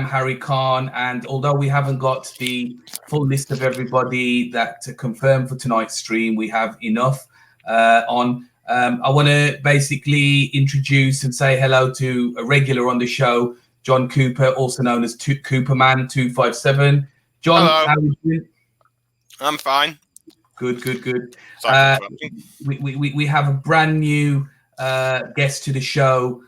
Harry Khan, and although we haven't got the full list of everybody that to confirm for tonight's stream, we have enough on. I want to basically introduce and say hello to a regular on the show, John Cooper, also known as Cooperman 257. John, hello. how are you doing? I'm fine. Good. Sorry we have a brand new guest to the show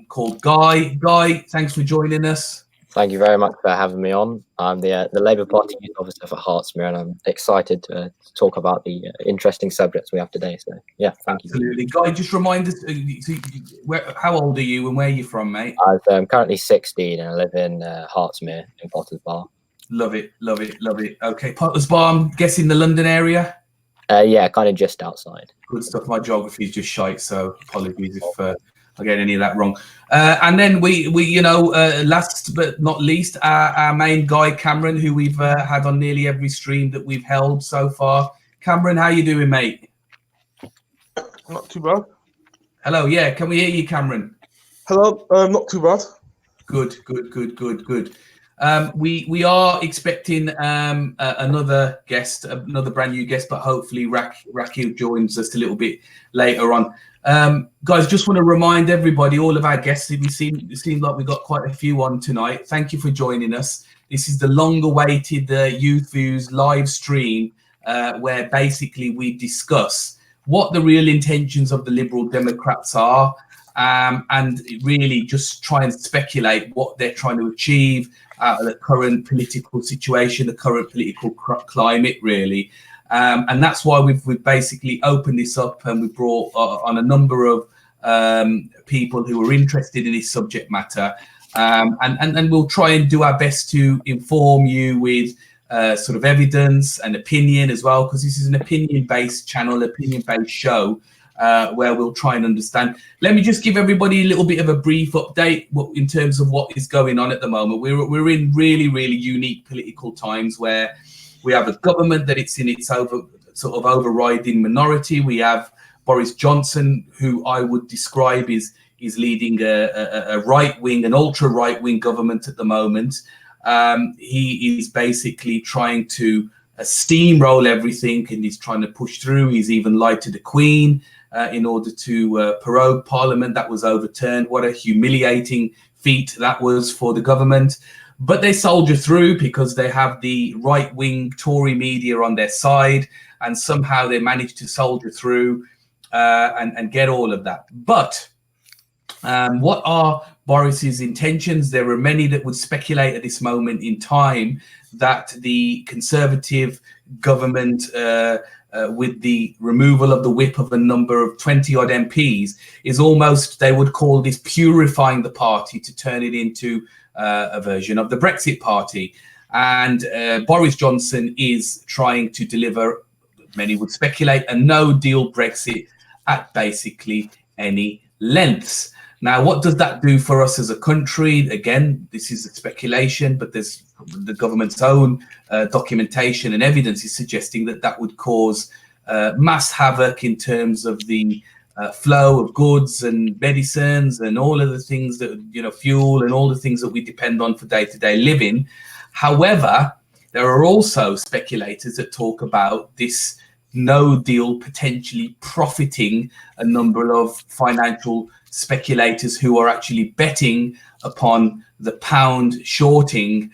called Guy. Guy, thanks for joining us. Thank you very much for having me on. I'm the Labour Party Youth Officer for Hertsmere, and I'm excited to talk about the interesting subjects we have today. So, yeah, thank you. Absolutely. Guy, just remind us, how old are you and where are you from, mate? I'm currently 16 and I live in Hertsmere in Potters Bar. Love it. Okay, Potters Bar, I'm guessing the London area? Yeah, kind of just outside. Good stuff. My geography is just shite, so apologies if I get any of that wrong. And then we last but not least, our main guy, Cameron, who we've had on nearly every stream that we've held so far. Cameron, how you doing, mate? Not too bad. Hello, yeah, can we hear you, Cameron? Hello, not too bad. Good. We are expecting another guest, another brand new guest, but hopefully Rakil joins us a little bit later on. Guys, just want to remind everybody, all of our guests, it seems like we've got quite a few on tonight. Thank you for joining us. This is the long-awaited Youth Views live stream where basically we discuss what the real intentions of the Liberal Democrats are and really just try and speculate what they're trying to achieve out of the current political situation, the current political climate, really. And that's why we've basically opened this up and we brought on a number of people who are interested in this subject matter. And we'll try and do our best to inform you with sort of evidence and opinion as well, because this is an opinion-based channel, opinion-based show, where we'll try and understand. Let me just give everybody a little bit of a brief update in terms of what is going on at the moment. We're in really, really unique political times where we have a government that it's in its overriding minority. We have Boris Johnson, who I would describe is leading a right-wing, an ultra-right-wing government at the moment. He is basically trying to steamroll everything, and he's trying to push through. He's even lied to the Queen in order to prorogue Parliament. That was overturned. What a humiliating feat that was for the government. But they soldier through because they have the right-wing Tory media on their side, and somehow they manage to soldier through and get all of that. But what are Boris's intentions? There are many that would speculate at this moment in time that the Conservative government, with the removal of the whip of a number of 20-odd MPs, is almost, they would call this purifying the party to turn it into a version of the Brexit party. And Boris Johnson is trying to deliver, many would speculate, a no-deal Brexit at basically any lengths. Now, what does that do for us as a country? Again, this is a speculation, but there's the government's own documentation and evidence is suggesting that that would cause mass havoc in terms of the flow of goods and medicines and all of the things that, fuel and all the things that we depend on for day-to-day living. However, there are also speculators that talk about this no deal potentially profiting a number of financial speculators who are actually betting upon the pound shorting,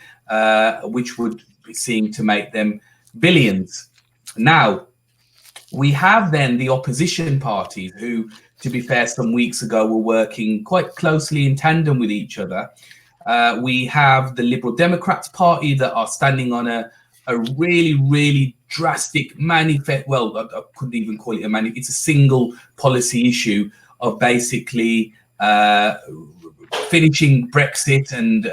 which would be seen to make them billions. Now, we have then the opposition parties who, to be fair, some weeks ago were working quite closely in tandem with each other. We have the Liberal Democrats Party that are standing on a really, really drastic manifest. Well, I couldn't even call it a manifest. It's a single policy issue of basically finishing Brexit and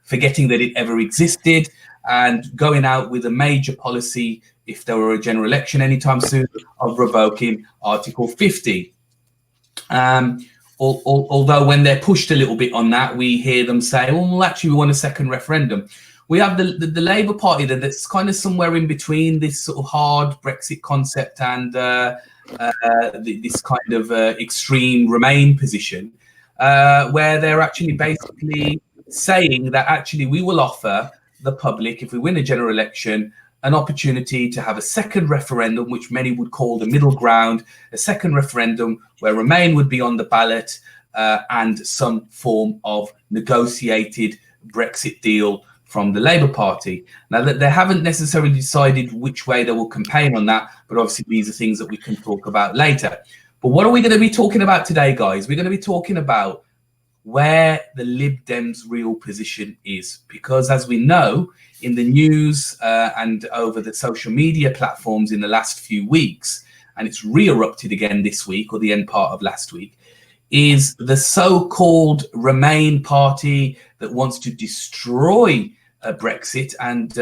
forgetting that it ever existed, and going out with a major policy, if there were a general election anytime soon, of revoking Article 50. Although when they're pushed a little bit on that, we hear them say, well, actually, we want a second referendum. We have the Labour Party that's kind of somewhere in between this sort of hard Brexit concept and this kind of extreme Remain position, where they're actually basically saying that actually we will offer the public, if we win a general election, an opportunity to have a second referendum, which many would call the middle ground, a second referendum where Remain would be on the ballot, and some form of negotiated Brexit deal from the Labour Party. Now, that they haven't necessarily decided which way they will campaign on that, but obviously these are things that we can talk about later. But what are we going to be talking about today, guys? We're going to be talking about where the Lib Dems' real position is, because as we know in the news and over the social media platforms in the last few weeks, and it's re-erupted again this week or the end part of last week, is the so-called Remain party that wants to destroy Brexit and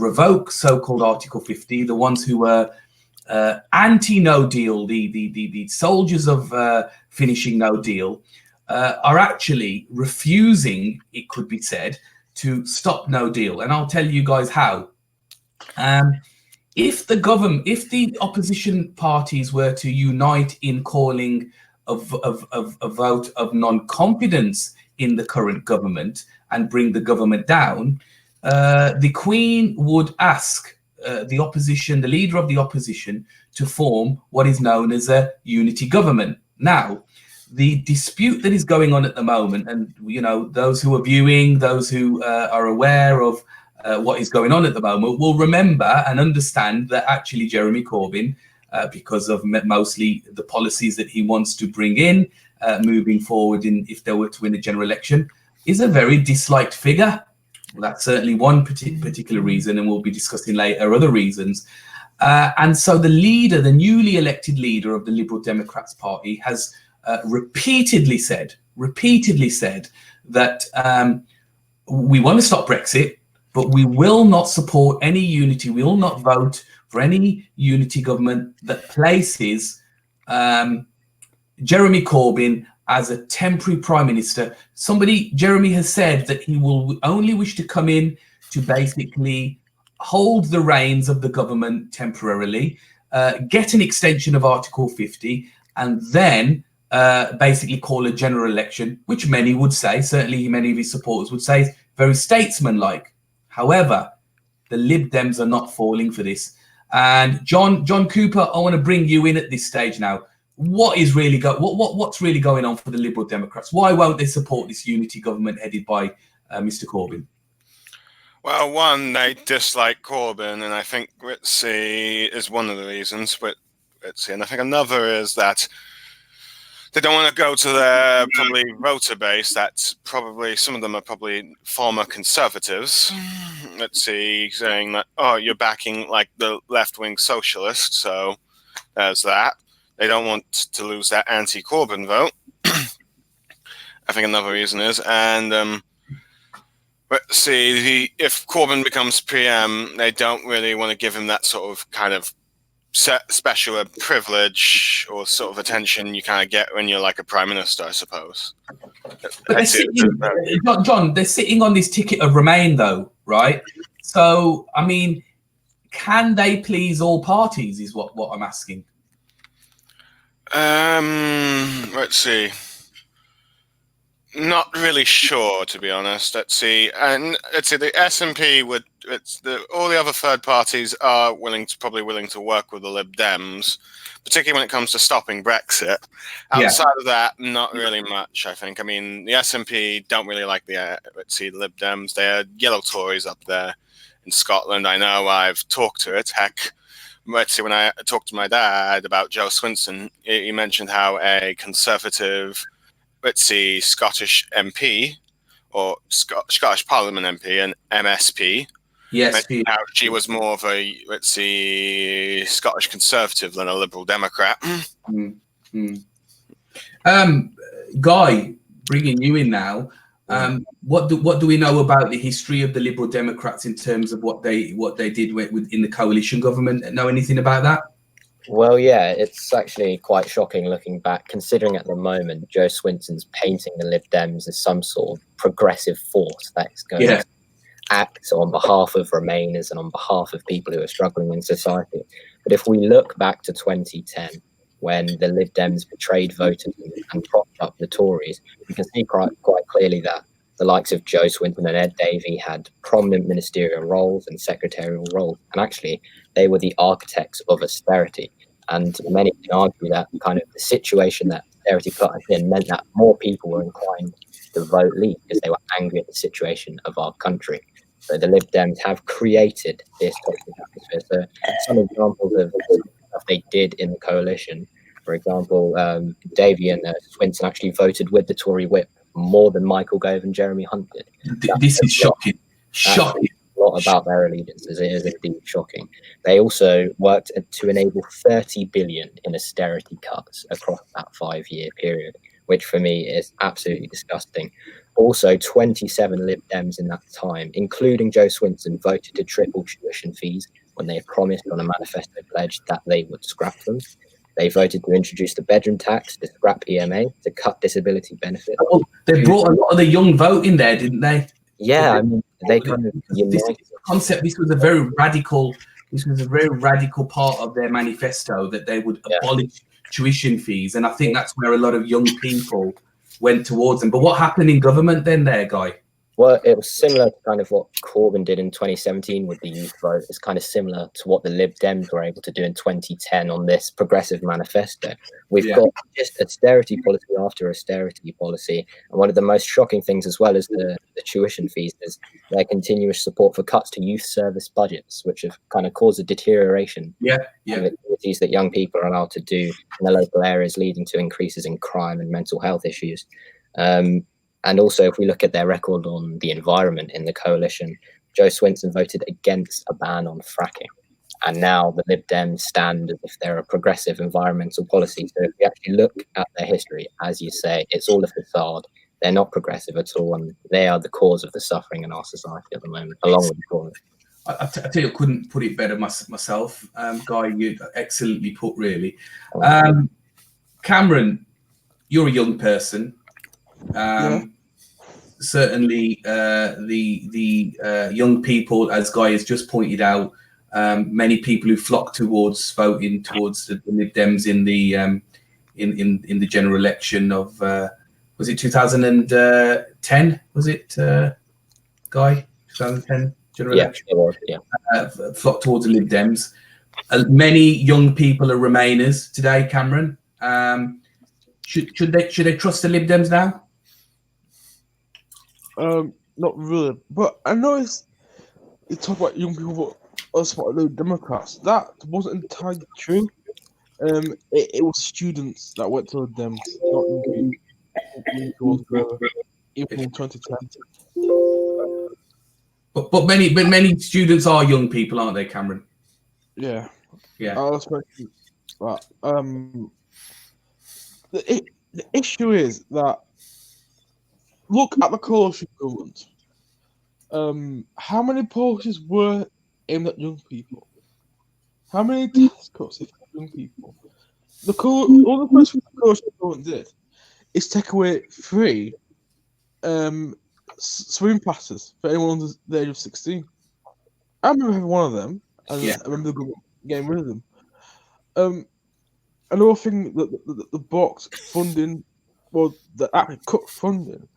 revoke so-called Article 50, the ones who were anti-no deal, the soldiers of finishing no deal, are actually refusing, it could be said, to stop no deal. And I'll tell you guys how. If the opposition parties were to unite in calling a vote of non-confidence in the current government and bring the government down, the Queen would ask the opposition, the leader of the opposition, to form what is known as a unity government. Now, the dispute that is going on at the moment, and you know, those who are viewing, those who are aware of what is going on at the moment, will remember and understand that actually Jeremy Corbyn, because of mostly the policies that he wants to bring in moving forward, if they were to win a general election, is a very disliked figure. Well, that's certainly one particular reason, and we'll be discussing later other reasons. And so the leader, the newly elected leader of the Liberal Democrats Party, has repeatedly said that we want to stop Brexit, but we will not support any unity. We will not vote for any unity government that places Jeremy Corbyn as a temporary prime minister. Jeremy has said that he will only wish to come in to basically hold the reins of the government temporarily, get an extension of Article 50, and then basically call a general election, which many would say, certainly many of his supporters would say, is very statesmanlike. However, the Lib Dems are not falling for this. And John Cooper, I want to bring you in at this stage now. What's really going on for the Liberal Democrats? Why won't they support this unity government headed by Mr. Corbyn? Well, one, they dislike Corbyn, and I think is one of the reasons. And I think another is that they don't want to go to their probably voter base. That's probably, some of them are probably former conservatives. Saying that, oh, you're backing like the left-wing socialists, so there's that. They don't want to lose that anti-Corbyn vote. I think another reason is, and if Corbyn becomes PM, they don't really want to give him that sort of kind of special privilege or sort of attention you kind of get when you're like a prime minister, I suppose. But John, they're sitting on this ticket of Remain, though, right? So, I mean, can they please all parties? Is what I'm asking. Let's see. Not really sure, to be honest. The SNP would. All the other third parties are probably willing to work with the Lib Dems, particularly when it comes to stopping Brexit. Outside of that, not really much, I think. I mean, the SNP don't really like the Lib Dems. They're yellow Tories up there in Scotland. I know. I've talked to it. Heck, when I talked to my dad about Joe Swinson, he mentioned how a conservative, Scottish MP or Scottish Parliament MP, an MSP. Yes, how she was more of a Scottish Conservative than a Liberal Democrat. Guy, bringing you in now. What do we know about the history of the Liberal Democrats in terms of what they did in the coalition government? Know anything about that? Well, yeah, it's actually quite shocking looking back, considering at the moment Joe Swinson's painting the Lib Dems as some sort of progressive force that's going to act on behalf of Remainers and on behalf of people who are struggling in society. But if we look back to 2010, when the Lib Dems betrayed voters and propped up the Tories, we can see quite clearly that the likes of Joe Swinton and Ed Davey had prominent ministerial roles and secretarial roles, and actually they were the architects of austerity. And many can argue that kind of the situation that austerity put us in meant that more people were inclined to vote Leave because they were angry at the situation of our country. So the Lib Dems have created this toxic atmosphere. So some examples of stuff they did in the coalition, for example, Davey and Swinton actually voted with the Tory whip more than Michael Gove and Jeremy Hunt did. This is shocking. Shocking. A lot about their allegiances. It is indeed shocking. They also worked to enable 30 billion in austerity cuts across that 5-year period, which for me is absolutely disgusting. Also, 27 Lib Dems in that time, including Joe Swinton, voted to triple tuition fees when they had promised on a manifesto pledge that they would scrap them. They voted to introduce the bedroom tax, to scrap EMA, to cut disability benefits. Oh, they brought a lot of the young vote in there, didn't they? Yeah, I mean, they kind of this concept. This was a very radical. This was a very radical part of their manifesto that they would abolish tuition fees, and I think that's where a lot of young people went towards them. But what happened in government then, there, Guy? Well, it was similar to kind of what Corbyn did in 2017 with the youth vote. It's kind of similar to what the Lib Dems were able to do in 2010 on this progressive manifesto. We've got just austerity policy after austerity policy. And one of the most shocking things, as well as the tuition fees, is their continuous support for cuts to youth service budgets, which have kind of caused a deterioration of the activities that young people are allowed to do in the local areas, leading to increases in crime and mental health issues. And also, if we look at their record on the environment in the coalition, Joe Swinton voted against a ban on fracking. And now the Lib Dems stand as if they're a progressive environmental policy. So if we actually look at their history, as you say, it's all a facade. They're not progressive at all. And they are the cause of the suffering in our society at the moment, along with the Corbyn. I tell you, I couldn't put it better myself. Guy, you excellently put, really. Cameron, you're a young person. Certainly the young people, as Guy has just pointed out, many people who flocked towards voting towards the Lib Dems in the general election of was it 2010? Was it Guy? 2010 general election. It was, flocked towards the Lib Dems. Many young people are Remainers today. Cameron, should they trust the Lib Dems now? Not really, but I noticed you talk about young people support the Democrats. That wasn't entirely true. It was students that went to the Dems, not even in 2010. But many students are young people, aren't they, Cameron? Yeah. Yeah. I was mentioning that. The issue is that look at the coalition government. How many policies were aimed at young people? How many tax cuts for young people? All the first thing the coalition government did is take away free swim passes for anyone under the age of 16. I remember having one of them, and I remember the government getting rid of them. Another thing that the box funding, well, the actually cut funding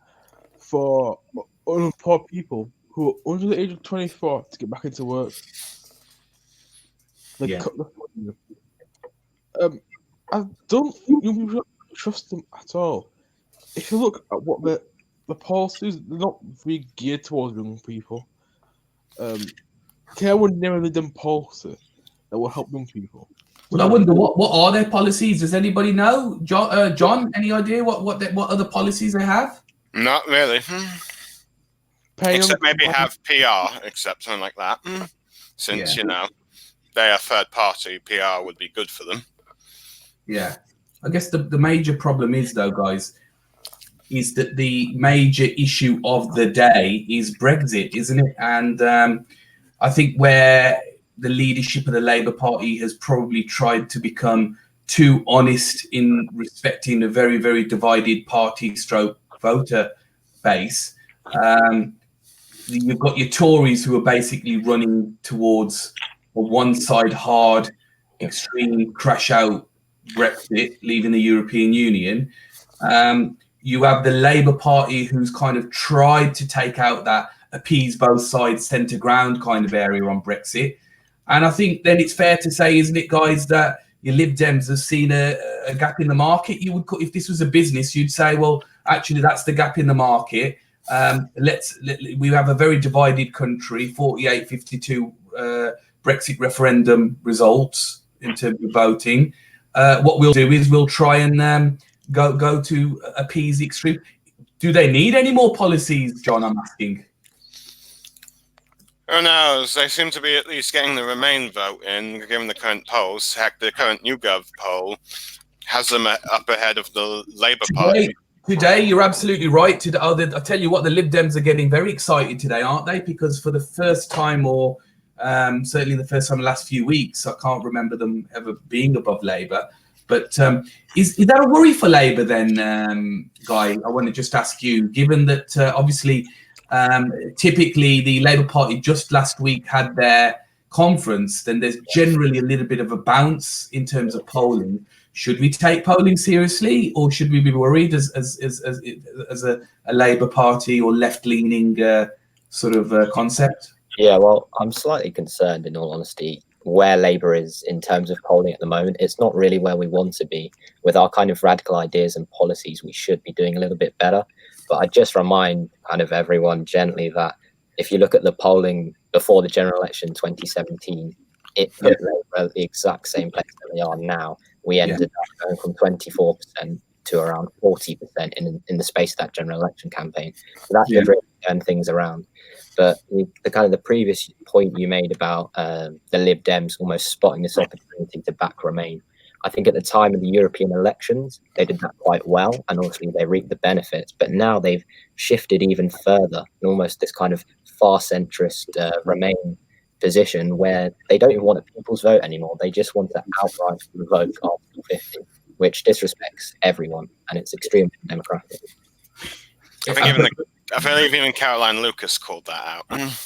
for poor people who are under the age of 24 to get back into work. They cut the funding. I don't think young people trust them at all. If you look at what the policies, they're not really geared towards young people. Care would never lead them policy that will help young people. Well, I wonder what are their policies? Does anybody know? John, any idea what other policies they have? Not really. Except maybe have PR, except something like that. Since, you know, they are third party, PR would be good for them. Yeah. I guess the major problem is, though, guys, is that the major issue of the day is Brexit, isn't it? And I think where the leadership of the Labour Party has probably tried to become too honest in respecting a very, very divided party stroke voter base. You've got your Tories who are basically running towards a one-side hard, extreme crash out Brexit, leaving the European Union. you have the Labour Party, who's kind of tried to take out that appease both sides centre ground kind of area on Brexit. And I think then it's fair to say, isn't it, guys, that your Lib Dems have seen a gap in the market. You would, if this was a business, you'd say, well, actually, that's the gap in the market. We have a very divided country, 48-52 Brexit referendum results in terms of voting. What we'll do is we'll try and go to appease the extreme. Do they need any more policies, John? I'm asking. Who knows? They seem to be at least getting the Remain vote in, given the current polls. Heck, the current YouGov poll has them up ahead of the Labour Party. Today, you're absolutely right. I'll tell you what, the Lib Dems are getting very excited today, aren't they? Because for the first time, or certainly the first time in the last few weeks, I can't remember them ever being above Labour. But is that a worry for Labour then, Guy? I want to just ask you, given that obviously typically the Labour Party just last week had their conference, then there's generally a little bit of a bounce in terms of polling. Should we take polling seriously, or should we be worried as a Labour Party or left-leaning sort of concept? Yeah, well, I'm slightly concerned, in all honesty, where Labour is in terms of polling at the moment. It's not really where we want to be. With our kind of radical ideas and policies, we should be doing a little bit better. But I just remind kind of everyone gently that if you look at the polling before the general election 2017, it put Labour at the exact same place that they are now. We ended up going from 24% to around 40% in the space of that general election campaign. So that should really turn things around. But the kind of the previous point you made about the Lib Dems almost spotting this opportunity to back Remain, I think at the time of the European elections, they did that quite well, and obviously they reaped the benefits. But now they've shifted even further, in almost this kind of far centrist Remain position, where they don't even want a people's vote anymore. They just want to outright revoke Article 50, which disrespects everyone, and it's extremely democratic. I believe even Caroline Lucas called that out.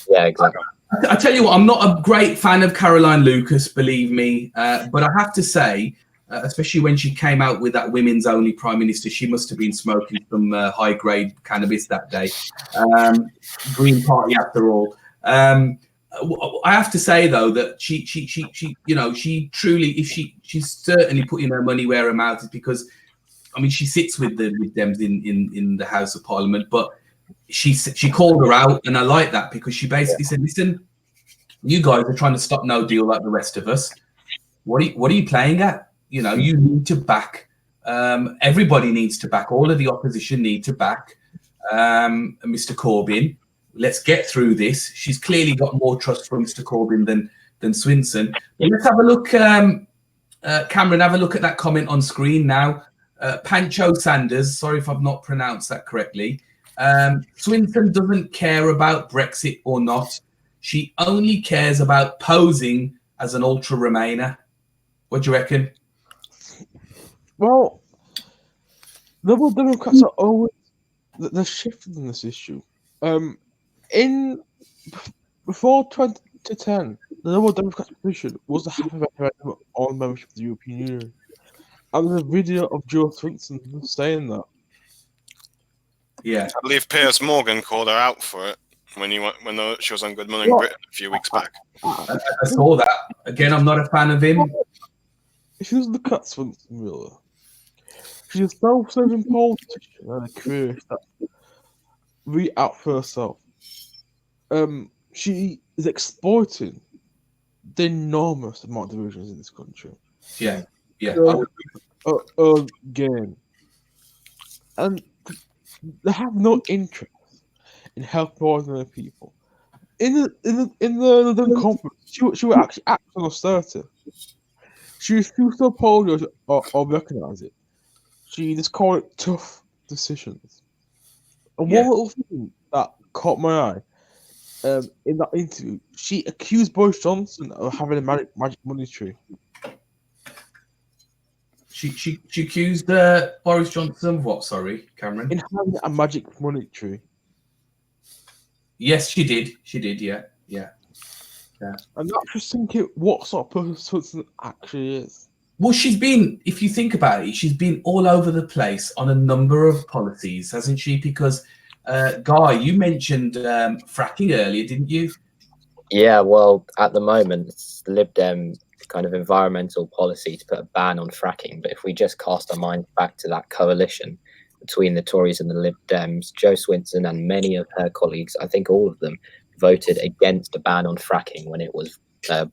Yeah, exactly. I tell you what, I'm not a great fan of Caroline Lucas, believe me, but I have to say, especially when she came out with that women's only prime minister, she must have been smoking some high grade cannabis that day. Green Party, after all. I have to say though that she truly, if she's certainly putting her money where her mouth is, because I mean she sits with the Dems in the House of Parliament, but she called her out, and I like that, because she basically said, listen, you guys are trying to stop no deal like the rest of us. What are you playing at? You need to back. Everybody needs to back. All of the opposition need to back Mr. Corbyn. Let's get through this. She's clearly got more trust from Mr. Corbyn than Swinson. But let's have a look, Cameron, have a look at that comment on screen now. Pancho Sanders, sorry if I've not pronounced that correctly. Swinson doesn't care about Brexit or not. She only cares about posing as an ultra Remainer. What do you reckon? Well, Liberal Democrats are always they're shifting in this issue. Before 2010, the Liberal Democrats' position was to have a referendum on membership of the European Union. And there's a video of Joe Swinson saying that. Yeah, I believe Piers Morgan called her out for it when she was on Good Morning Britain a few weeks back. I saw that. Again, I'm not a fan of him. If you look at Swinson, really, she's a self-serving politician and a career that read out for herself. She is exploiting the enormous amount of divisions in this country. Yeah. Again, and they have no interest in helping ordinary people. In the conference, she would actually act on austerity. She refused to apologize or recognize it. She just called it tough decisions. And one little thing that caught my eye in that interview, she accused Boris Johnson of having a magic money tree. She accused Boris Johnson of what? Sorry, Cameron. In having a magic money tree. Yes, she did. She did. Yeah. And that's just thinking what sort of person Swinson actually is. Well, she's been, if you think about it, she's been all over the place on a number of policies, hasn't she? Because, Guy, you mentioned fracking earlier, didn't you? Yeah, well, at the moment, it's the Lib Dem kind of environmental policy to put a ban on fracking. But if we just cast our mind back to that coalition between the Tories and the Lib Dems, Jo Swinson and many of her colleagues, I think all of them, voted against a ban on fracking when it was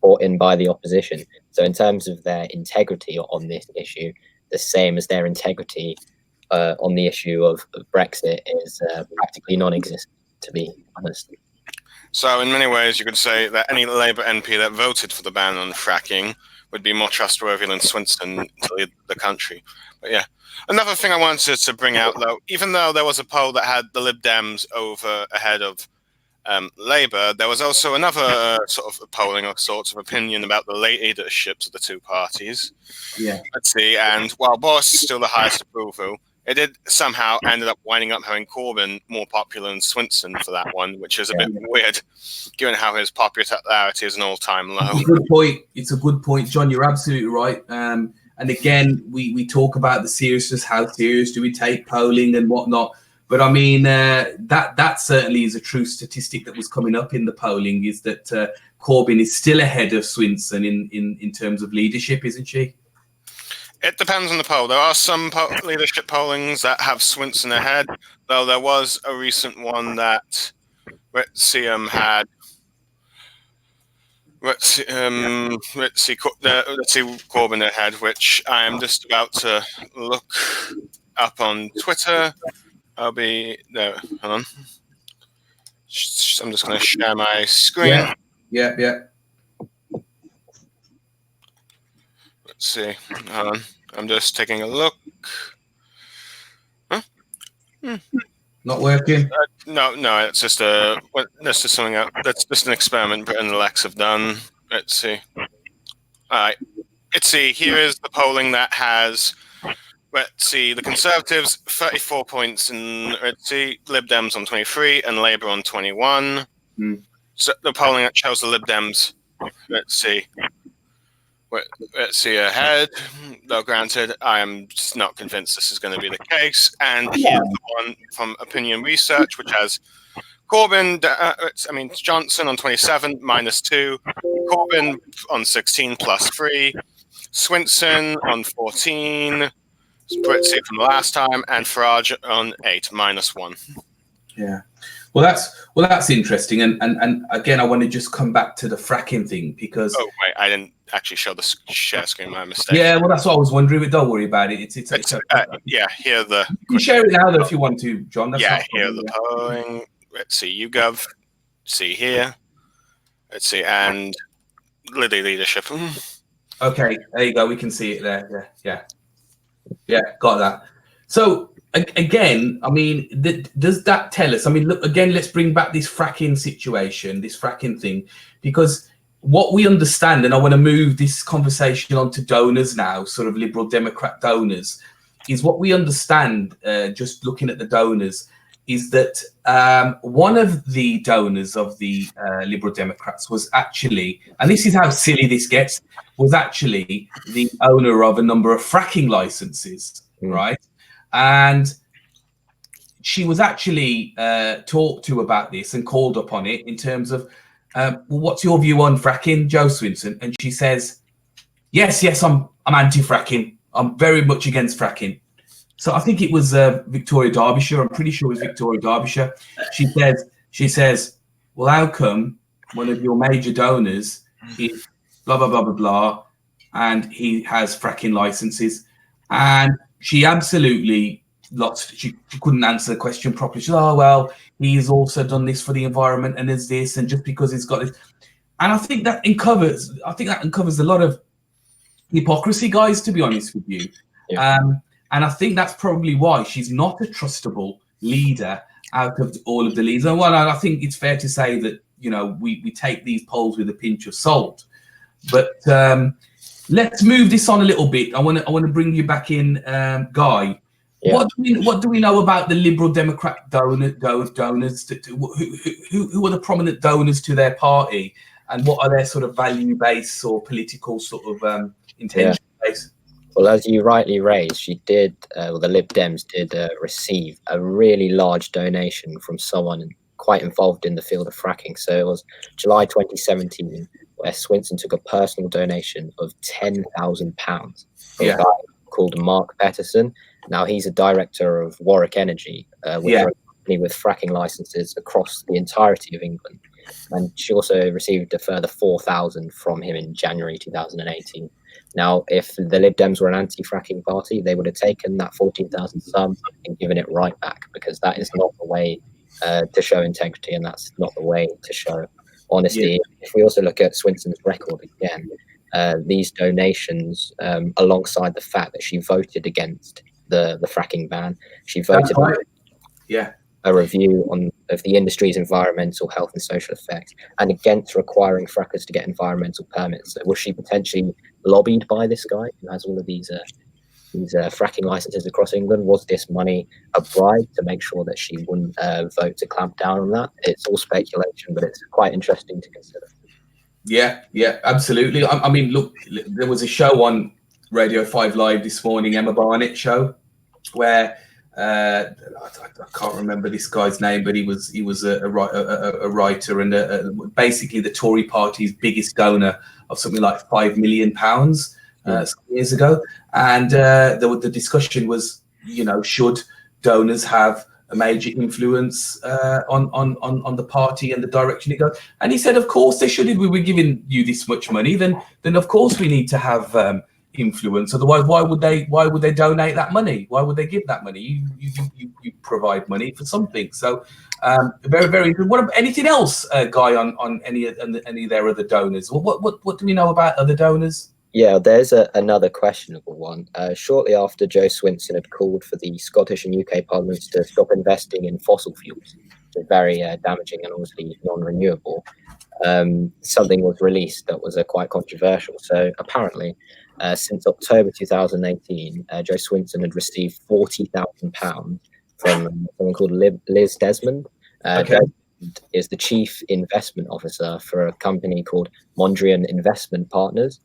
brought in by the opposition. So in terms of their integrity on this issue, the same as their integrity on the issue of Brexit is practically non-existent, to be honest. So in many ways, you could say that any Labour MP that voted for the ban on fracking would be more trustworthy than Swinson to lead the country. But yeah, another thing I wanted to bring out, though, even though there was a poll that had the Lib Dems ahead of Labour, there was also another sort of polling of sorts of opinion about the leaderships of the two parties. Yeah. Let's see, and while Boris is still the highest approval, it did somehow ended up winding up having Corbyn more popular than Swinson for that one, which is a bit weird, given how his popularity is an all-time low. It's a good point. It's a good point, John. You're absolutely right. And again, we talk about the seriousness. How serious do we take polling and whatnot? But I mean, that certainly is a true statistic that was coming up in the polling. Is that Corbyn is still ahead of Swinson in terms of leadership, isn't she? It depends on the poll. There are some leadership pollings that have Swinson ahead, though there was a recent one that had. Let's see Corbyn ahead, which I am just about to look up on Twitter. I'll be there. Hold on. I'm just going to share my screen. Yeah. Let's see. Hold on. I'm just taking a look. Huh? Not working. No. It's just that's just something else. That's just an experiment Britain and Lex have done. Let's see. All right. Let's see. Here is the polling that has. Let's see. The Conservatives 34 points, and let's see Lib Dems on 23 and Labour on 21. So the polling that shows the Lib Dems. Let's see ahead. Though granted, I am just not convinced this is going to be the case. And here's the one from Opinion Research, which has Johnson on 27 -2, Corbyn on 16 +3, Swinson on 14, Brexit from the last time, and Farage on 8 -1. Yeah. Well, that's interesting, and again, I want to just come back to the fracking thing because. Oh wait, I didn't actually show the share screen. My mistake. Yeah, well, that's what I was wondering. But don't worry about it. Here you can share it now, though, if you want to, John. That's here the polling. Let's see, YouGov. See here. Let's see, and Liddy leadership. Okay, there you go. We can see it there. Yeah, got that. So again, I mean, does that tell us? I mean, look again. Let's bring back this fracking situation, this fracking thing, because what we understand, and I want to move this conversation on to donors now, sort of Liberal Democrat donors, is what we understand. Just looking at the donors, is that one of the donors of the Liberal Democrats was actually, and this is how silly this gets, was actually the owner of a number of fracking licenses, right? And she was actually talked to about this and called upon it in terms of, well, what's your view on fracking, Jo Swinson? And she says, yes, I'm anti-fracking. I'm very much against fracking. So I think it was Victoria Derbyshire. I'm pretty sure it was Victoria Derbyshire. She says, well, how come one of your major donors is blah, blah, blah, blah, blah, and he has fracking licenses? And she absolutely lost. She couldn't answer the question properly. She said, oh, well, he's also done this for the environment and there's this, and just because he's got this. And I think that uncovers a lot of hypocrisy, guys, to be honest with you. Yeah. And I think that's probably why she's not a trustable leader out of all of the leaders. And well, I think it's fair to say that, you know, we take these polls with a pinch of salt. But let's move this on a little bit. I want to bring you back in, Guy. Yeah. What do we know about the Liberal Democrat donors? Who are the prominent donors to their party, and what are their sort of value base or political sort of intention case? Well, as you rightly raised, she did, the Lib Dems did receive a really large donation from someone quite involved in the field of fracking. So it was July 2017, where Swinson took a personal donation of £10,000 from a guy called Mark Peterson. Now, he's a director of Warwick Energy, which is a company with fracking licenses across the entirety of England. And she also received a further 4,000 from him in January 2018. Now, if the Lib Dems were an anti-fracking party, they would have taken that 14,000 sum and given it right back, because that is not the way to show integrity, and that's not the way to show honesty. If we also look at Swinson's record again, these donations, alongside the fact that she voted against the fracking ban, she voted a review of the industry's environmental, health and social effects, and against requiring frackers to get environmental permits. So was she potentially lobbied by this guy who has all of these fracking licenses across England? Was this money a bribe to make sure that she wouldn't vote to clamp down on that? It's all speculation, but it's quite interesting to consider. Yeah, absolutely. I mean, look, there was a show on Radio 5 Live this morning, Emma Barnett show, where I can't remember this guy's name, but he was a writer and basically the Tory party's biggest donor of something like £5 million some years ago. And the discussion was, should donors have a major influence on the party and the direction it goes? And he said, of course they should. If we were giving you this much money, then of course we need to have influence. Otherwise, why would they donate that money? Why would they give that money? You provide money for something. So very, very good. What about anything else, Guy, on any of their other donors? What do we know about other donors? Yeah, there's another questionable one. Shortly after Jo Swinson had called for the Scottish and UK parliaments to stop investing in fossil fuels, which is very damaging and obviously non-renewable, something was released that was quite controversial. So apparently, since October 2018, Jo Swinson had received £40,000 from someone called Liz Desmond. Desmond is the chief investment officer for a company called Mondrian Investment Partners.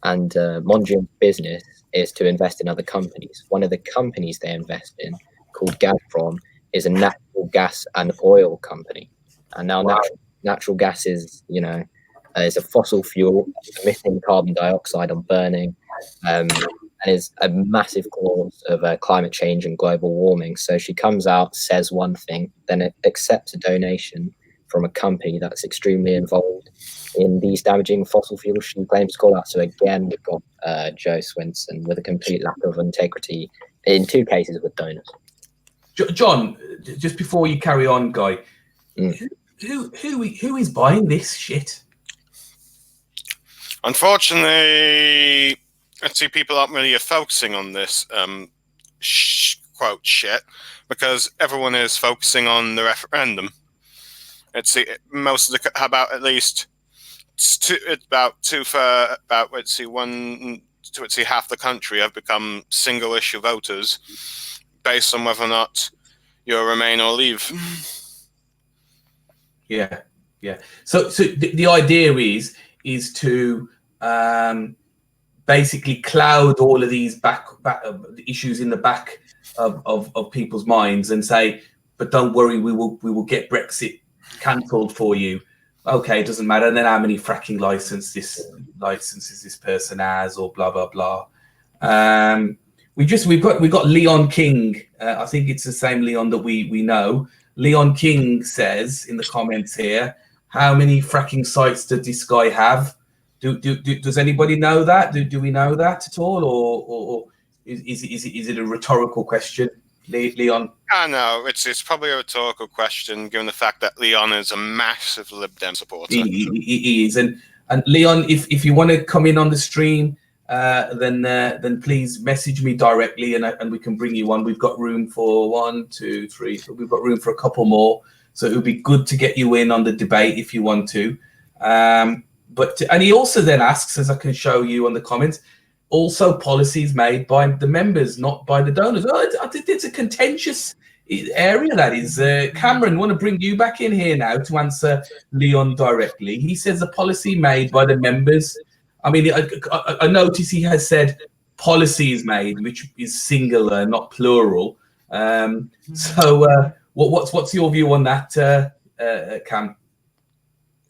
And Mondrian's business is to invest in other companies. One of the companies they invest in, called Gazprom, is a natural gas and oil company. And now natural gas is, is a fossil fuel emitting carbon dioxide on burning, and is a massive cause of climate change and global warming. So she comes out, says one thing, then it accepts a donation from a company that's extremely involved in these damaging fossil fuels she claims to call out. So again, we've got Jo Swinson with a complete lack of integrity in two cases with donors. John, just before you carry on, Guy, who is buying this shit? Unfortunately, let's see, people aren't really focusing on this quote shit, because everyone is focusing on the referendum. Let's see, half the country have become single issue voters based on whether or not you'll remain or leave. Yeah. So the idea is to basically cloud all of these back issues in the back of people's minds and say, but don't worry, we will get Brexit cancelled for you. Okay, it doesn't matter. And then how many fracking licenses this person has, or blah blah blah. We've got Leon King. I think it's the same Leon that we know. Leon King says in the comments here, how many fracking sites does this guy have? Does anybody know that? Do we know that at all, or is it a rhetorical question? Leon? No, it's probably a rhetorical question, given the fact that Leon is a massive Lib Dem supporter. He is, and Leon, if you want to come in on the stream, then please message me directly, and we can bring you on. We've got room for 1, 2, 3. So we've got room for a couple more. So it would be good to get you in on the debate if you want to. And he also then asks, as I can show you on the comments, also policies made by the members, not by the donors. I think it's a contentious area, that is. Cameron, want to bring you back in here now to answer Leon directly. He says a policy made by the members. I mean, I notice he has said policy is made, which is singular, not plural. So what's your view on that, Cam?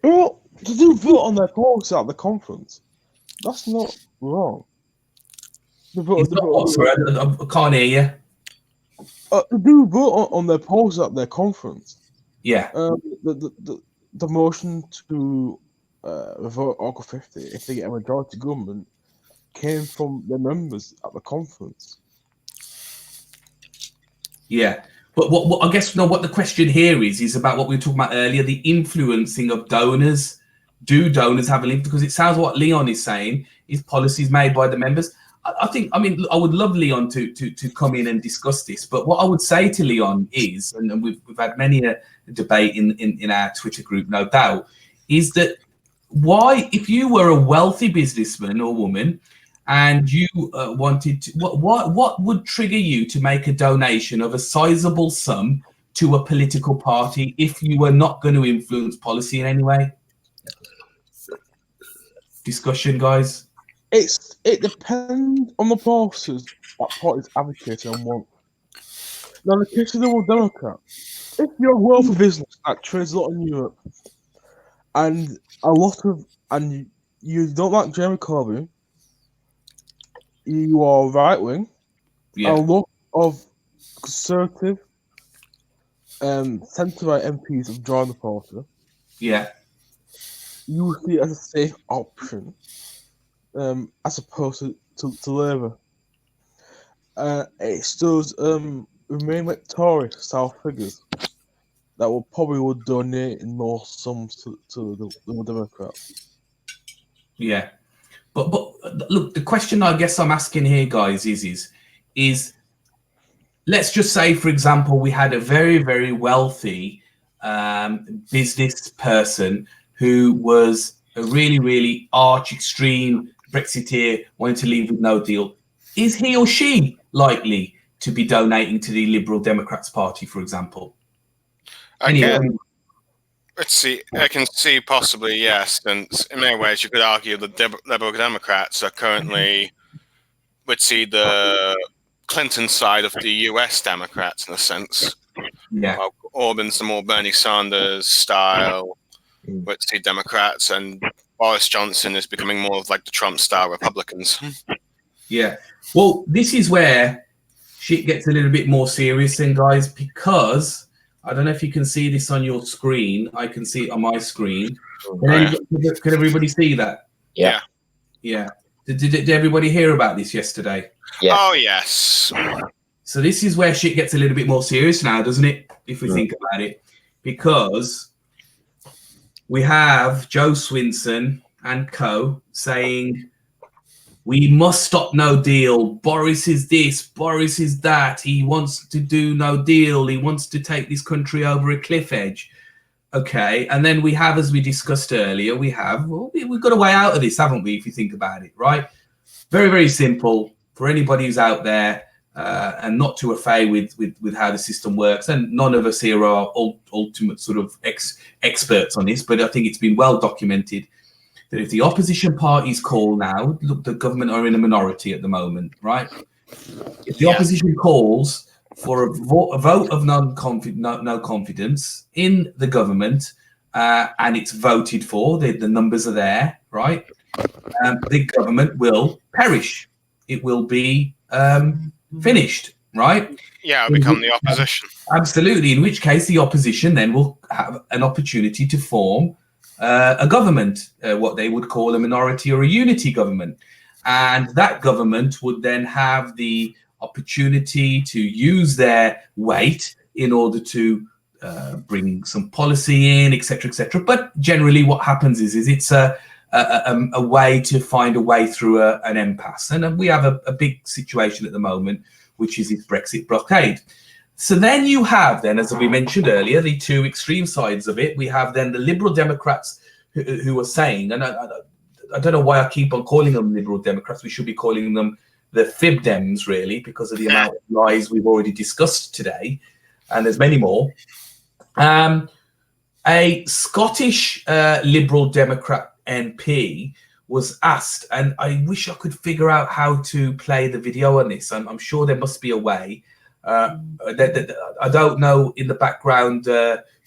Well, to do vote on their policy at the conference, that's not wrong. Sorry, I can't hear you. To do vote on their policy at their conference. Yeah. The motion to vote Article 50, if they get a majority government, came from the members at the conference. Yeah. But what I guess what the question here is about what we were talking about earlier, the influencing of donors. Do donors have a link? Because it sounds what Leon is saying is policies made by the members. I mean, I would love Leon to come in and discuss this. But what I would say to Leon is, and we've had many a debate in our Twitter group, no doubt, is that why, if you were a wealthy businessman or woman and you wanted to, what would trigger you to make a donation of a sizable sum to a political party if you were not going to influence policy in any way? Discussion, guys. It depends on the policies that parties advocate and want. Now, in the case of the Liberal Democrat, if you're a wealthy business that trades a lot in Europe, and you don't like Jeremy Corbyn, you are right wing, a lot of conservative centre-right MPs have joined the party. Yeah. You will see it as a safe option, as opposed to Labour. It does remain like Tory style figures that would donate in more sums to the Democrats. Yeah, but look, the question I guess I'm asking here, guys, is let's just say, for example, we had a very, very wealthy business person who was a really, really arch extreme Brexiteer, wanting to leave with no deal. Is he or she likely to be donating to the Liberal Democrats Party, for example? Let's see. I can see possibly, yes. And in many ways, you could argue the Liberal Democrats are currently, let's see, the Clinton side of the US Democrats in a sense. Yeah. Well, Corbyn's the more Bernie Sanders style, let's see, Democrats, and Boris Johnson is becoming more of like the Trump style Republicans. Yeah. Well, this is where shit gets a little bit more serious then, guys, because I don't know if you can see this on your screen. I can see it on my screen. Can everybody see that? Yeah. Yeah. Did everybody hear about this yesterday? Yeah. Oh, yes. So this is where shit gets a little bit more serious now, doesn't it? If we think about it. Because we have Joe Swinson and co saying, we must stop no deal. Boris is this, Boris is that. He wants to do no deal. He wants to take this country over a cliff edge. Okay, and then we have, as we discussed earlier, we've got a way out of this, haven't we, if you think about it, right? Very, very simple for anybody who's out there and not too afraid with how the system works. And none of us here are ultimate sort of experts on this, but I think it's been well documented that if the opposition parties call now, look, the government are in a minority at the moment, right? If the opposition calls for a vote of no confidence in the government, and it's voted for, the numbers are there, right? The government will perish. It will be finished, right? Yeah, become the opposition. Absolutely. In which case, the opposition then will have an opportunity to form a government, what they would call a minority or a unity government. And that government would then have the opportunity to use their weight in order to bring some policy in, etc., etc. But generally what happens is it's a way to find a way through an impasse. And we have a big situation at the moment, which is this Brexit blockade. So then you have, as we mentioned earlier, the two extreme sides of it. We have then the Liberal Democrats who are saying, and I don't know why I keep on calling them Liberal Democrats. We should be calling them the Fib Dems, really, because of the amount of lies we've already discussed today. And there's many more. A Scottish Liberal Democrat MP was asked, and I wish I could figure out how to play the video on this. I'm sure there must be a way. I don't know in the background,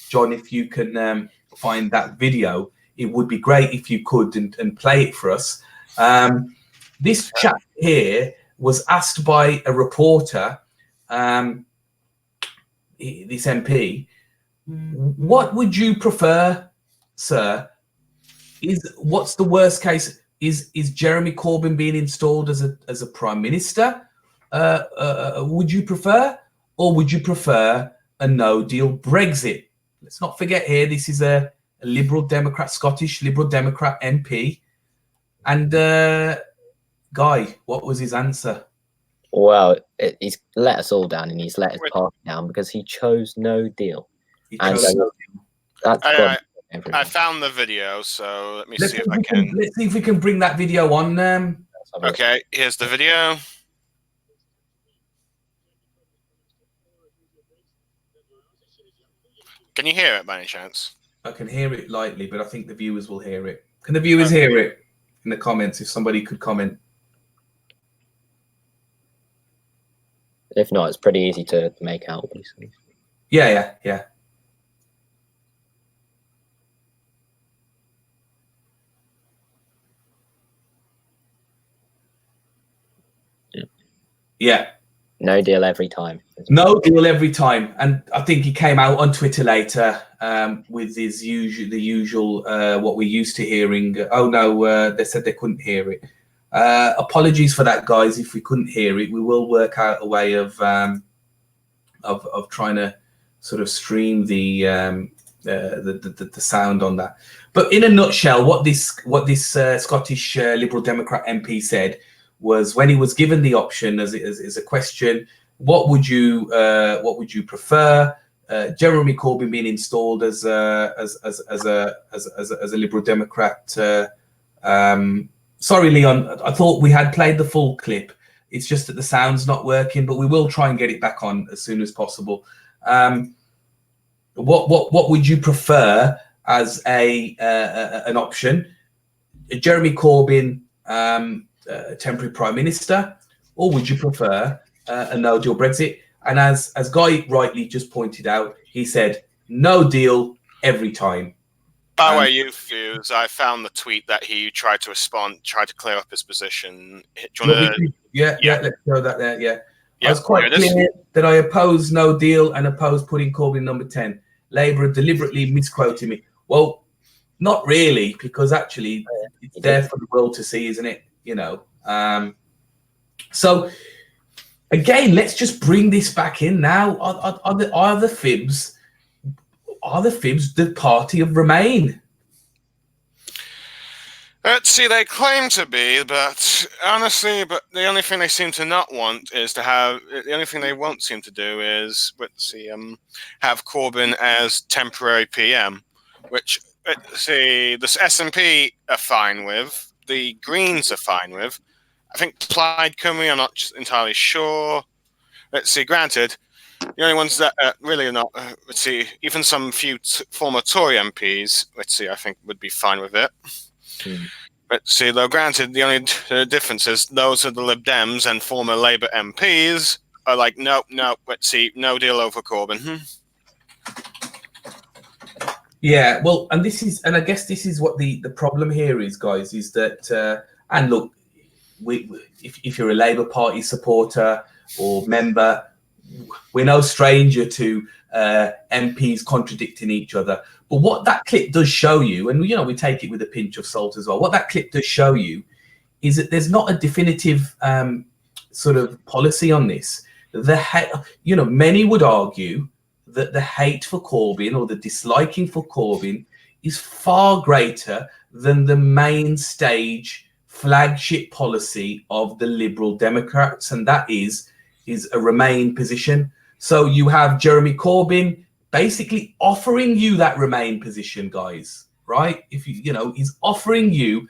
John, if you can find that video. It would be great if you could and play it for us. This chap here was asked by a reporter, this MP, what would you prefer, sir? What's the worst case? Is Jeremy Corbyn being installed as a prime minister? Would you prefer, or would you prefer a no-deal Brexit? Let's not forget here, this is a Liberal Democrat, Scottish Liberal Democrat MP. And Guy, what was his answer? Well, he's let us all down, and he's let his party down because he chose no deal. I found the video, so let me see if I can. Let's see if we can bring that video on. Okay, here's the video. Can you hear it by any chance? I can hear it lightly, but I think the viewers will hear it. Can the viewers hear it in the comments? If somebody could comment. If not, it's pretty easy to make out. Yeah. Yeah. No deal every time. No deal every time. And I think he came out on Twitter later with his usual what we're used to hearing. Oh no, they said they couldn't hear it. Apologies for that, guys. If we couldn't hear it, we will work out a way of trying to sort of stream the sound on that. But in a nutshell, what this Scottish Liberal Democrat MP said was, when he was given the option as a question, what would you prefer? Jeremy Corbyn being installed as a Liberal Democrat. Sorry, Leon, I thought we had played the full clip. It's just that the sound's not working, but we will try and get it back on as soon as possible. What would you prefer as an option? Jeremy Corbyn, temporary prime minister, or would you prefer a no deal Brexit? And as Guy rightly just pointed out, he said no deal every time. By the way, you Fuse, I found the tweet that he tried to respond, tried to clear up his position. Do you want to... Yeah, let's show that there. Yeah. I was quite clear that I oppose no deal and oppose putting Corbyn number 10. Labour deliberately misquoting me. Well, not really, because actually it's there for the world to see, isn't it? You know. So again, let's just bring this back in now. Are the Fibs the party of Remain? Let's see, they claim to be, but honestly, the only thing they seem to not want is to have, the only thing they won't seem to do is, let's see, have Corbyn as temporary PM, which, let's see, the SNP are fine with, the Greens are fine with. I think Plaid Cymru, I'm not entirely sure. Let's see, granted, the only ones that really are not, let's see, even some few former Tory MPs, let's see, I think would be fine with it. Let's see, though, granted, the only difference is those are the Lib Dems and former Labour MPs are like, no, let's see, no deal over Corbyn. Yeah, well, and I guess this is what the problem here is, guys, is that, and look, if you're a Labour Party supporter or member, we're no stranger to MPs contradicting each other. But what that clip does show you, and you know, we take it with a pinch of salt as well, what that clip does show you is that there's not a definitive sort of policy on this. Many would argue that the hate for Corbyn or the disliking for Corbyn is far greater than the main stage flagship policy of the Liberal Democrats, and that is a Remain position. So you have Jeremy Corbyn basically offering you that Remain position, guys, right? If he's offering you,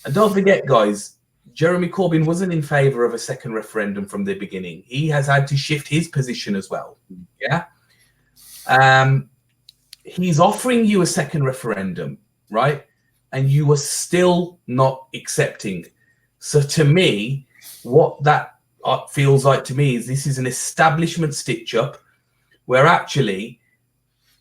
and don't forget, guys, Jeremy Corbyn wasn't in favor of a second referendum from the beginning. He has had to shift his position as well. Yeah. He's offering you a second referendum, right? and you are still not accepting. So to me, what that feels like to me is this is an establishment stitch-up where actually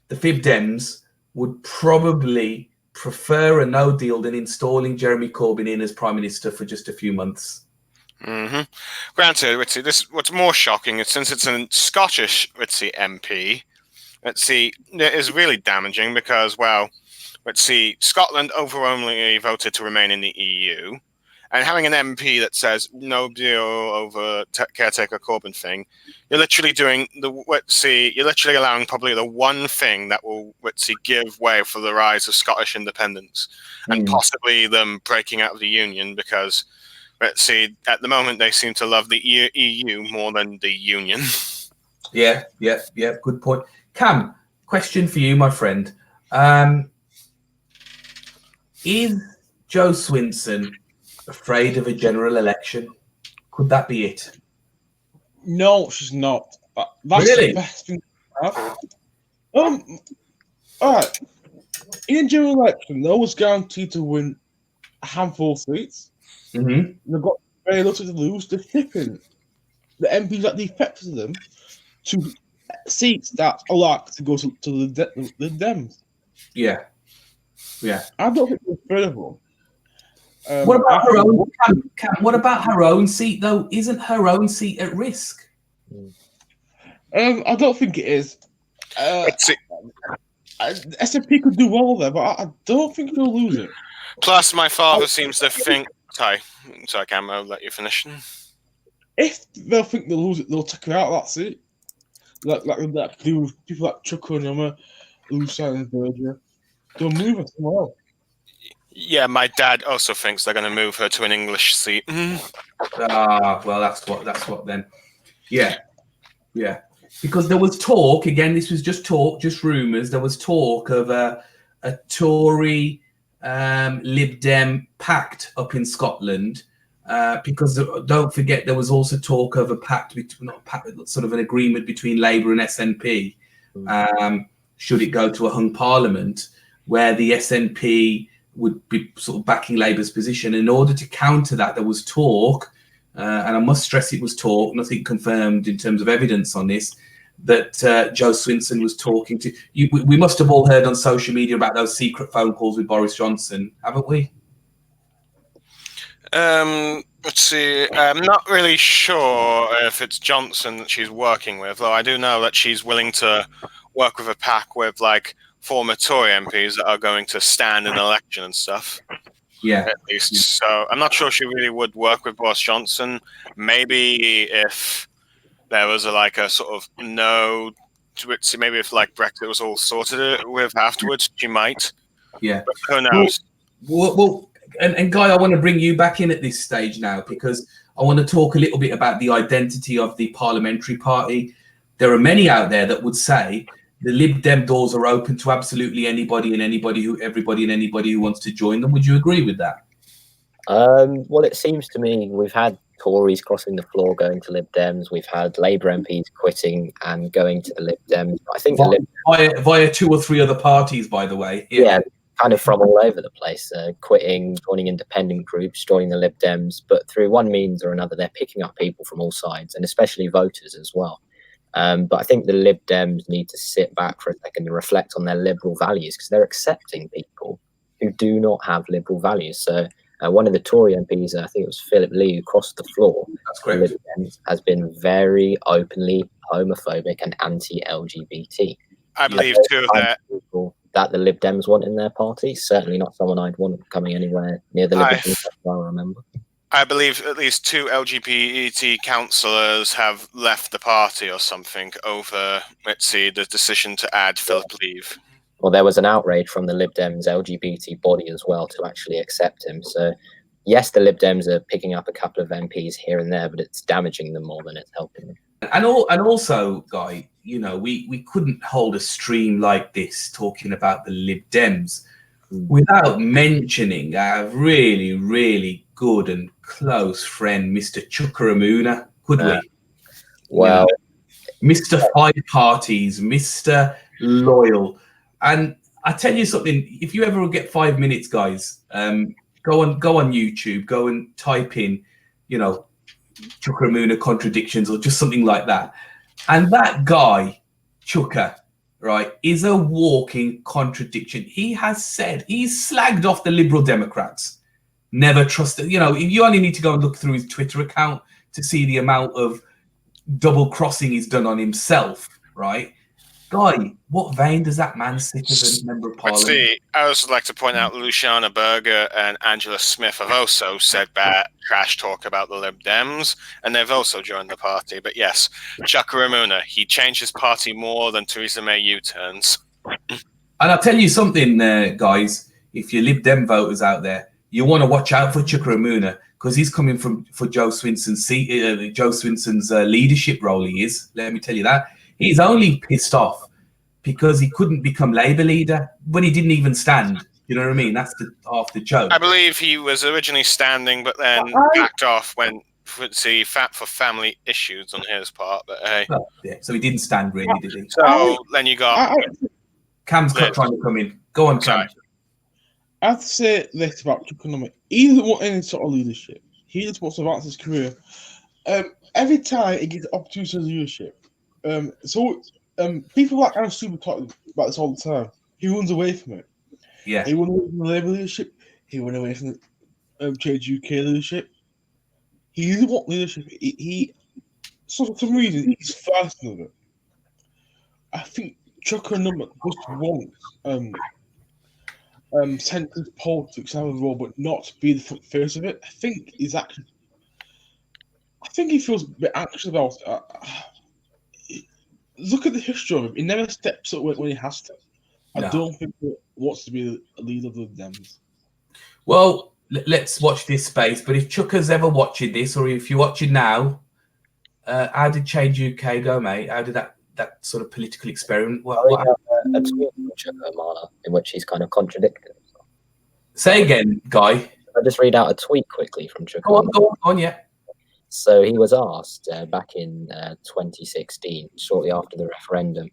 the Fib Dems would probably prefer a no deal than installing Jeremy Corbyn in as Prime Minister for just a few months. Granted, what's more shocking is since it's a Scottish MP, it is really damaging because, well, Scotland overwhelmingly voted to remain in the EU, and having an MP that says no deal over caretaker Corbyn thing, you're literally doing you're literally allowing probably the one thing that will give way for the rise of Scottish independence and possibly them breaking out of the Union because at the moment they seem to love the EU more than the Union. Yeah. Good point. Cam, question for you, my friend. Is Jo Swinson afraid of a general election? Could that be it? No, she's not. That's Really? the best thing to have. All right. In a general election, they was guaranteed to win a handful of seats. Mm-hmm. They've got very little to lose. They're shipping the MPs that defected them to seats that are likely to go to the Dems. Yeah. I don't think they're afraid of them. What about her own? Cam, what about her own seat though? Isn't her own seat at risk? I don't think it is. SNP could do well there, but I don't think they'll lose it. Plus, my father seems to think. Sorry, Cam, I'll let you finish. If they'll think they'll lose it, they'll take her out of that seat. Like do people like Chucker and Emma, lose and Berger. They'll move her somewhere else. Yeah, my dad also thinks they're going to move her to an English seat. Well, that's what then. Yeah. Because there was talk, again, this was just talk, just rumours, there was talk of a Tory Lib Dem pact up in Scotland, because don't forget there was also talk of a pact, sort of an agreement between Labour and SNP, should it go to a hung parliament, where the SNP would be sort of backing Labour's position. In order to counter that, there was talk, and I must stress it was talk, nothing confirmed in terms of evidence on this, that Jo Swinson was talking to. We must have all heard on social media about those secret phone calls with Boris Johnson, haven't we? Let's see. I'm not really sure if it's Johnson that she's working with, though I do know that she's willing to work with a pack with like former Tory MPs that are going to stand in an election and stuff. Yeah. At least. So I'm not sure she really would work with Boris Johnson. Maybe if there was a sort of no, maybe if like Brexit was all sorted with afterwards, she might. Yeah. But who knows? Well, and Guy, I want to bring you back in at this stage now, because I want to talk a little bit about the identity of the parliamentary party. There are many out there that would say the Lib Dem doors are open to absolutely everybody and anybody who wants to join them. Would you agree with that? Well, it seems to me we've had Tories crossing the floor going to Lib Dems. We've had Labour MPs quitting and going to the Lib Dems. I think via two or three other parties, by the way. Yeah, kind of from all over the place, quitting, joining independent groups, joining the Lib Dems. But through one means or another, they're picking up people from all sides, and especially voters as well. But I think the Lib Dems need to sit back for a second and reflect on their liberal values, because they're accepting people who do not have liberal values. So one of the Tory MPs, I think it was Philip Lee, who crossed the floor, Lib Dems, has been very openly homophobic and anti-LGBT. I believe too that people that the Lib Dems want in their party. Certainly not someone I'd want coming anywhere near the Lib Dems, I remember. I believe at least 2 LGBT councillors have left the party or something over, the decision to add Philip Leave. Well, there was an outrage from the Lib Dems LGBT body as well to actually accept him. So, yes, the Lib Dems are picking up a couple of MPs here and there, but it's damaging them more than it's helping them. And also, Guy, we couldn't hold a stream like this talking about the Lib Dems without mentioning our really, really good and close friend, Mr. Chukaramuna, could we? Well, Mr. Five Parties, Mr. Loyal. And I tell you something. If you ever get 5 minutes, guys, go on YouTube, go and type in, Chukwuemeka contradictions or just something like that. And that guy, Chuka, right, is a walking contradiction. He's slagged off the Liberal Democrats. Never trusted. You only need to go and look through his Twitter account to see the amount of double crossing he's done on himself, right? Guy, what vein does that man sit as a member of parliament? See, I also like to point out Luciana Berger and Angela Smith have also said bad trash talk about the Lib Dems, and they've also joined the party. But yes, Chukwuemeka, he changed his party more than Theresa May U-turns. And I'll tell you something, guys, if you Lib Dem voters out there, you want to watch out for Chukwuemeka, because he's coming for Joe Swinson's leadership role. He is, let me tell you that. He's only pissed off because he couldn't become Labour leader when he didn't even stand. You know what I mean? That's half the joke. I believe he was originally standing, but then backed off when for family issues on his part. But hey, yeah. So he didn't stand really, did he? So then you got Cam's trying to come in. Go on, Cam. I have to say this about Chukwuemeka. He doesn't want any sort of leadership. He just wants to advance his career. Every time he gets opportunity to leadership, people like Anna Super talk about this all the time. He runs away from it. Yeah. He went away from the Labour leadership. He went away from the Change UK leadership. He doesn't want leadership. So for some reason, he's faster of it. I think Chukwuemeka just wants centrist politics to have a role, but not be the front face of it. I think he feels a bit anxious about it. Look at the history of him. He never steps up when he has to. I don't think he wants to be a leader of the Dems. Well, let's watch this space. But if Chuka's ever watching this, or if you're watching now, how did Change UK go, mate? How did that sort of political experiment? A tweet from Chukwuemeka in which he's kind of contradicted himself. Say again, Guy. I'll just read out a tweet quickly from Chukwuemeka. Go on, yeah. So he was asked back in 2016, shortly after the referendum,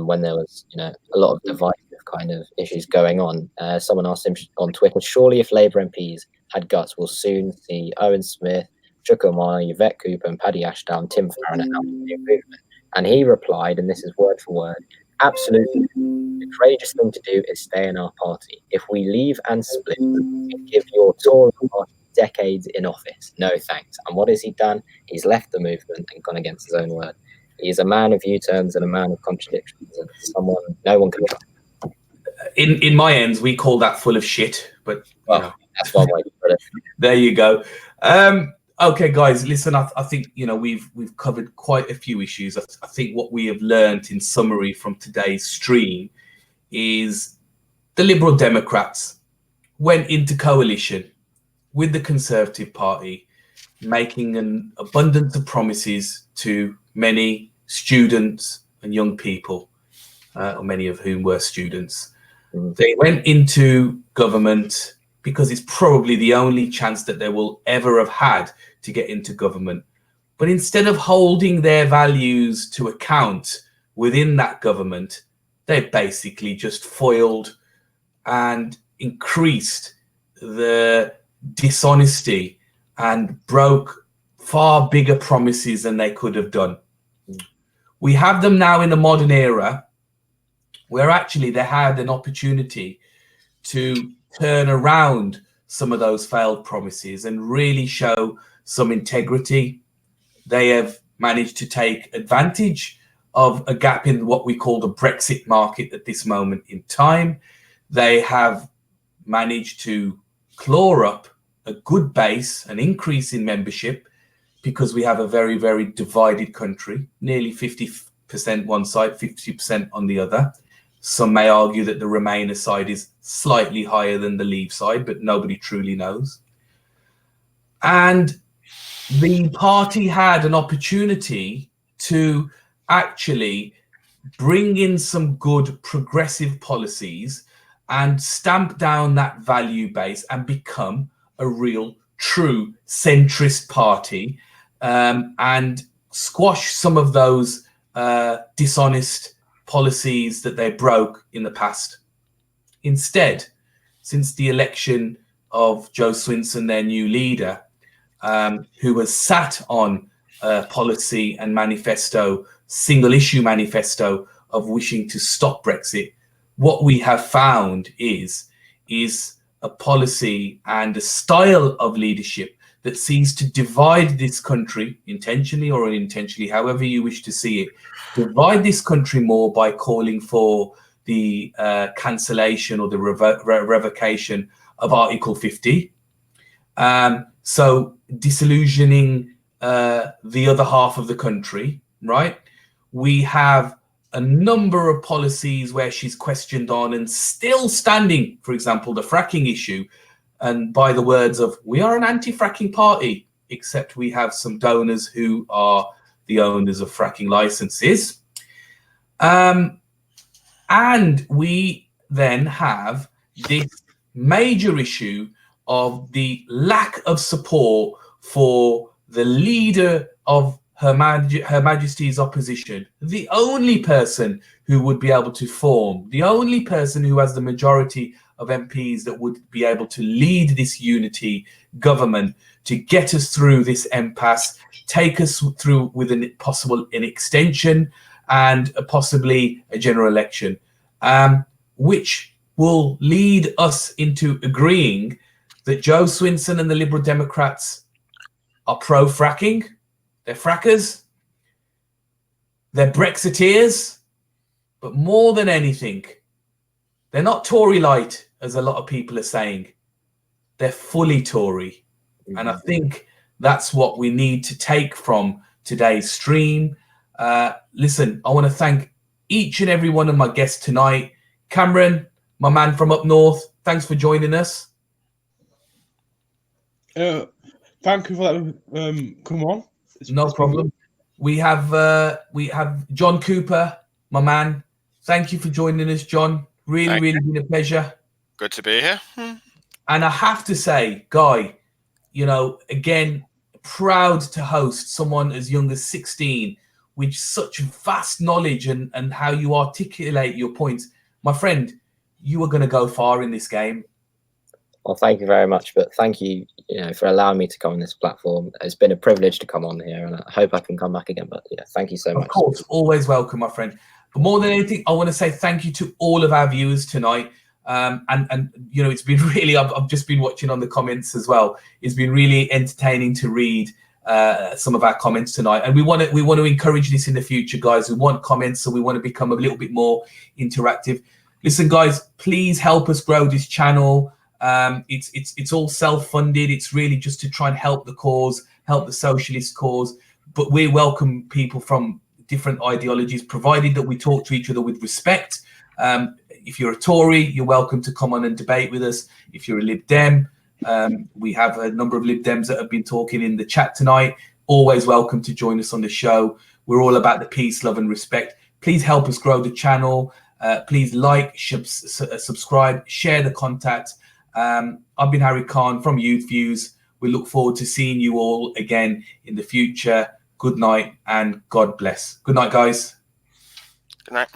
when there was, a lot of divisive kind of issues going on. Someone asked him on Twitter, surely if Labour MPs had guts, we'll soon see Owen Smith, Chukwuemeka, Yvette Cooper and Paddy Ashdown, Tim Farron and the new movement. And he replied, and this is word for word, absolutely. The courageous thing to do is stay in our party. If we leave and split, we give your Tory party decades in office. No thanks. And what has he done? He's left the movement and gone against his own word. He's a man of U-turns and a man of contradictions, and someone no one can trust. In my ends, we call that full of shit. But that's one way to put it. There you go. Okay, guys, listen. I think we've covered quite a few issues. I think what we have learned in summary from today's stream is the Liberal Democrats went into coalition with the Conservative Party, making an abundance of promises to many students and young people, or many of whom were students. They went into government because it's probably the only chance that they will ever have had to get into government. But instead of holding their values to account within that government, they basically just foiled and increased the dishonesty and broke far bigger promises than they could have done. We have them now in the modern era where actually they had an opportunity to turn around some of those failed promises and really show some integrity. They have managed to take advantage of a gap in what we call the Brexit market at this moment in time. They have managed to claw up a good base, an increase in membership, because we have a very, very divided country, nearly 50% one side, 50% on the other. Some may argue that the Remainer side is slightly higher than the Leave side, but nobody truly knows. And the party had an opportunity to actually bring in some good progressive policies and stamp down that value base and become a real, true centrist party, and squash some of those dishonest policies that they broke in the past. instead, since the election of Joe Swinson, their new leader, who has sat on a policy and manifesto, single issue manifesto of wishing to stop Brexit, what we have found is a policy and a style of leadership that seeks to divide this country, intentionally or unintentionally, however you wish to see it, divide this country more by calling for the cancellation or the revocation of Article 50. So disillusioning the other half of the country, right? We have a number of policies where she's questioned on and still standing, for example, the fracking issue. And by the words of, we are an anti-fracking party, except we have some donors who are the owners of fracking licenses. And we then have this major issue of the lack of support for the leader of Her Majesty's opposition, the only person who would be able to form, the only person who has the majority of MPs that would be able to lead this unity government to get us through this impasse, take us through with an extension and possibly a general election, which will lead us into agreeing that Joe Swinson and the Liberal Democrats are pro-fracking. They're frackers, they're Brexiteers, but more than anything, they're not Tory light, as a lot of people are saying. They're fully Tory. Mm-hmm. And I think that's what we need to take from today's stream. Listen, I want to thank each and every one of my guests tonight. Cameron, my man from up north, thanks for joining us. Thank you for letting come on. No problem. We have John Cooper, my man. Thank you for joining us, John. Really been a pleasure. Good to be here. And I have to say, Guy, you know, again, proud to host someone as young as 16 with such vast knowledge and how you articulate your points. My friend, you are going to go far in this game. Well, thank you very much, but thank you, for allowing me to come on this platform. It's been a privilege to come on here, and I hope I can come back again. But yeah, thank you so much. Of course, always welcome, my friend. But more than anything, I want to say thank you to all of our viewers tonight. And it's been really, I've just been watching on the comments as well. It's been really entertaining to read some of our comments tonight, and we want to encourage this in the future, guys. We want comments, so we want to become a little bit more interactive. Listen, guys, please help us grow this channel. It's all self-funded. It's really just to try and help the cause, help the socialist cause. But we welcome people from different ideologies, provided that we talk to each other with respect. If you're a Tory, you're welcome to come on and debate with us. If you're a Lib Dem, we have a number of Lib Dems that have been talking in the chat tonight. Always welcome to join us on the show. We're all about the peace, love, and respect. Please help us grow the channel. Please like, subscribe, share the content. I've been Harry Khan from Youth Views. We look forward to seeing you all again in the future. Good night and God bless. Good night, guys. Good night.